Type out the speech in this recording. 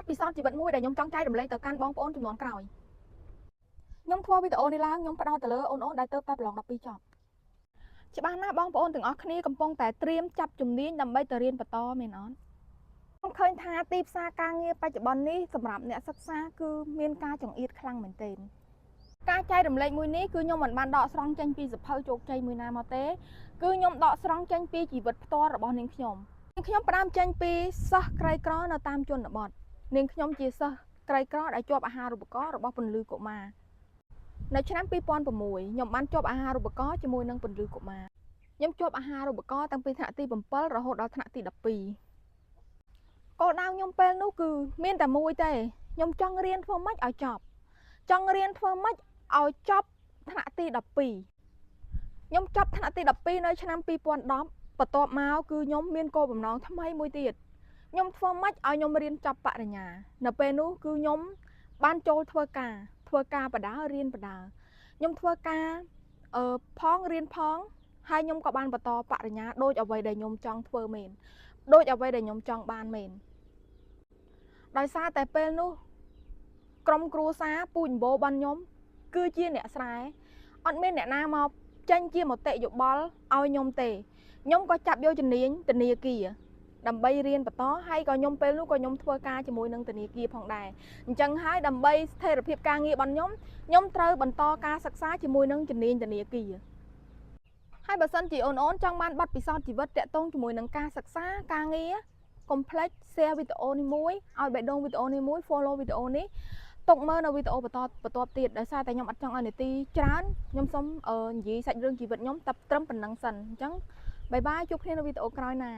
ត់ពិសោធន៍ជីវិតមួយដែលខ្ញុំចង់ចែករំលែកទៅកាន់បងប្អូនជំនាន់ក្រោយខ្ញុំធ្វើវីដេអូនេះឡើងខ្ញុំផ្ដោតទៅលើអូនៗដែលទើបតែប្រឡង12ចប់ច្បាស់ណាស់បងប្អូនទាំងអស់គ្នាកំពុងតែត្រៀមចាប់ជំនាញដើម្បីទៅរៀនបន្តមែនអត់ខ្ញុំឃើញថាទីផ្សារការងារបច្ចុប្បន្ននេះសម្រាប់អ្នកសិក្សាគឺមានការចង្អៀតខ្លាំងមែនទែនការចែករំលែកមួយនេះគឺខ្ញុំមិនបានដកស្រង់ចេញពីសភៅជោគជ័យមួយណាមកទេគឺខ្ញុំដកស្រង់ចេញពីជីវិតផ្ទាល់របស់នាងខ្ញុំផ្ដើមចេញពីសិស្សក្រីក្រនៅតាមជនបទនាងខ្ញុំជាសិស្សក្រីក្រដែលជាប់អាហារូបករណ៍របស់ពន្លឺកុមារនៅឆ្នាំ2006ខ្ញុំបានជាប់អាហារូបករណ៍ជាមួយនឹងពន្លឺកុមារខ្ញុំជាប់អាហារូបករណ៍តាំងពីថ្នាក់ទី7រហូតដល់ថ្នាក់ទី12គោលដៅខ្ញុំពេលនោះគឺមានតែមួយទេខ្ញុំចង់រៀនធ្វើម៉េចឲ្យចប់ចង់រៀនធ្វើម៉េចឲ្យចប់ថ្នាក់ទី12ខ្ញុំចប់ថ្នាក់ទី12នៅឆ្នាំ2010បន្ទាប់មកគឺខ្ញុំមានគោលបំណងថ្មីមួយទៀតខ្ញុំធ្វើម៉េចឲ្យខ្ញុំរៀនចប់បរិញ្ញានៅពេលនោះគឺខ្ញុំបានចូលធ្វើការបដារៀនបដាខ្ញុំធ្វើការផងរៀនផងហើយខ្ញុំក៏បានបន្តបរិញ្ញាដូចអ្វីដែលខ្ញុំចង់ធ្វើមែនដូចអ្វីដែលខ្ញុំចង់បានមែនដោយសារតែពេលនោះក្រុមគ្រួសារពូជអម្បូរបានខ្ញុំគឺជាអ្នកស្រែអត់មានអ្នកណាមកចេញជាមតិយោបល់ឲ្យខ្ញុំទេខ្ញុំក៏ចាប់យកជំនាញធនាគារដើម្បីរៀនបន្តហើយក៏ខ្ញុំពេលនោះក៏ខ្ញុំធ្វើការជាមួយនឹងធនាគារផងដែរអញ្ចឹងហើយដើម្បីស្ថិរភាពការងាររបស់ខ្ញុំត្រូវបន្តការសិក្សាជាមួយនឹងជំនាញធនាគារហើយបើសិនជាអូនចង់បានបទពិសោធន៍ជីវិតតាក់ទងជាមួយនឹងការសិក្សាការងារ complex share វីដេអូនេះមួយឲ្យបេះដូងវីដេអូនេះមួយ follow វីដេអូនេះទុកមើលនៅវីដេអូបន្តទៀតដោយសារតែខ្ញុំអត់ចង់ឲ្យនាទីច្រើនខ្ញុំសូមនិយាយសាច់រឿងជីវិតខ្ញុំតែត្រឹមប៉ុណ្្នឹងសិនអញ្ចឹងបាយបាយជួបគ្នានៅវីដេអូក្រោយណា